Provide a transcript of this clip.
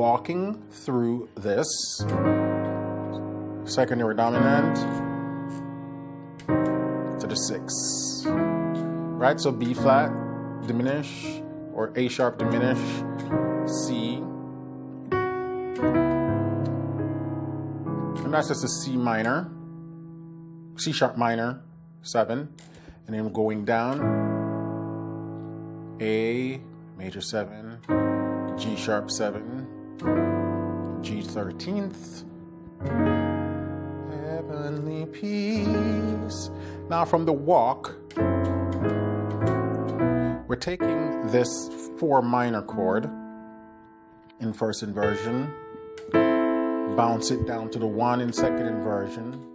walking through this secondary dominant to the 6, right? So B flat diminish, or A sharp diminish, C, and that's just a C minor, C sharp minor 7, and then going down, A major 7, G sharp 7, G 13th, heavenly peace. Now from the walk, we're taking this 4 minor chord in first inversion, bounce it down to the 1 in second inversion,